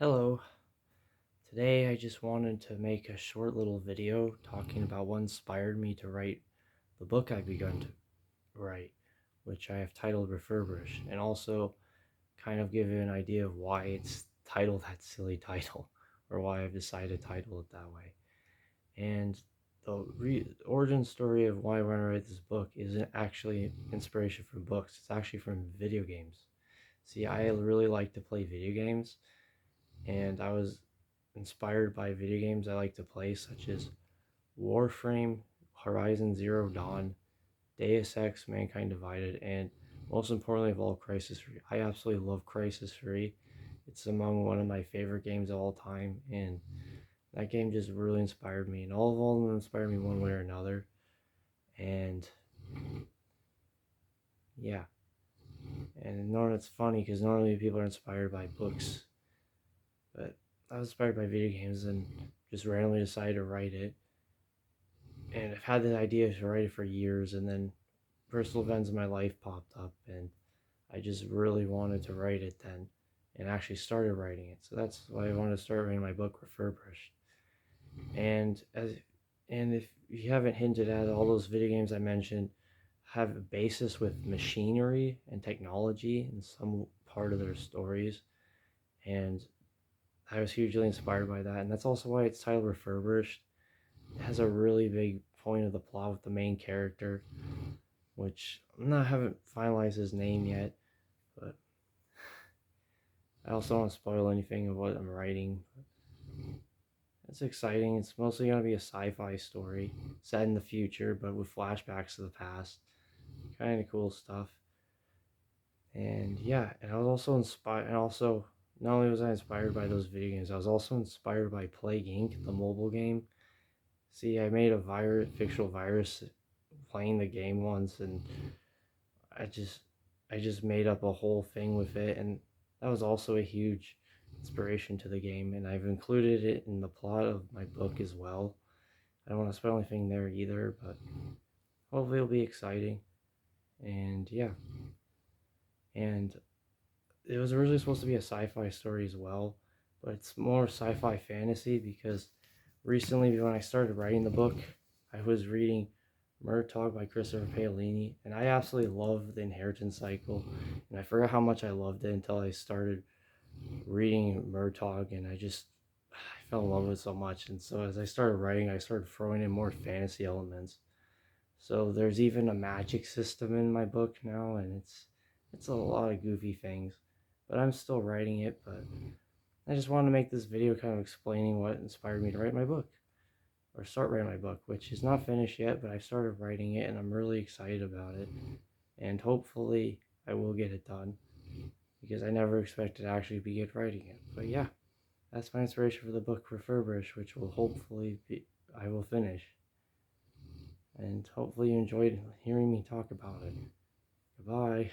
Hello. Today I just wanted to make a short little video talking about what inspired me to write the book I've begun to write, which I have titled Refurbrished, and also kind of give you an idea of why it's titled that silly title, or why I've decided to title it that way. And the origin story of why I want to write this book isn't actually inspiration from books, it's actually from video games. See, I really like to play video games, and I was inspired by video games I like to play, such as Warframe, Horizon Zero Dawn, Deus Ex, Mankind Divided, and most importantly of all, Crisis 3. I absolutely love Crisis 3. It's among one of my favorite games of all time, and that game just really inspired me, and all of them inspired me one way or another. And yeah, and it's funny because normally people are inspired by books, but I was inspired by video games and just randomly decided to write it. And I've had the idea to write it for years, and then personal events in my life popped up, and I just really wanted to write it then, and actually started writing it. So that's why I wanted to start writing my book, Refurbrished. And if you haven't hinted at, all those video games I mentioned have a basis with machinery and technology in some part of their stories, and I was hugely inspired by that, and that's also why it's titled Refurbished. It has a really big point of the plot with the main character, which haven't finalized his name yet, but I also don't want to spoil anything of what I'm writing. It's exciting. It's mostly going to be a sci-fi story set in the future, but with flashbacks to the past. Kind of cool stuff. And yeah, and I was also inspired, and also not only was I inspired by those video games, I was also inspired by Plague Inc., the mobile game. See, I made a fictional virus playing the game once, and I just I just made up a whole thing with it, and that was also a huge inspiration to the game, and I've included it in the plot of my book as well. I don't want to spoil anything there either, but hopefully it'll be exciting. And yeah, and it was originally supposed to be a sci-fi story as well, but it's more sci-fi fantasy because recently when I started writing the book, I was reading Murtaugh by Christopher Paolini, and I absolutely love the inheritance cycle, and I forgot how much I loved it until I started reading Murtaugh, and I fell in love with it so much. And so as I started writing, I started throwing in more fantasy elements. So there's even a magic system in my book now, and it's a lot of goofy things, but I'm still writing it. But I just wanted to make this video kind of explaining what inspired me to write my book, or start writing my book, which is not finished yet, but I started writing it and I'm really excited about it. And hopefully I will get it done because I never expected to actually begin writing it. But yeah, that's my inspiration for the book Refurbished, which will hopefully be I will finish. And hopefully you enjoyed hearing me talk about it. Goodbye.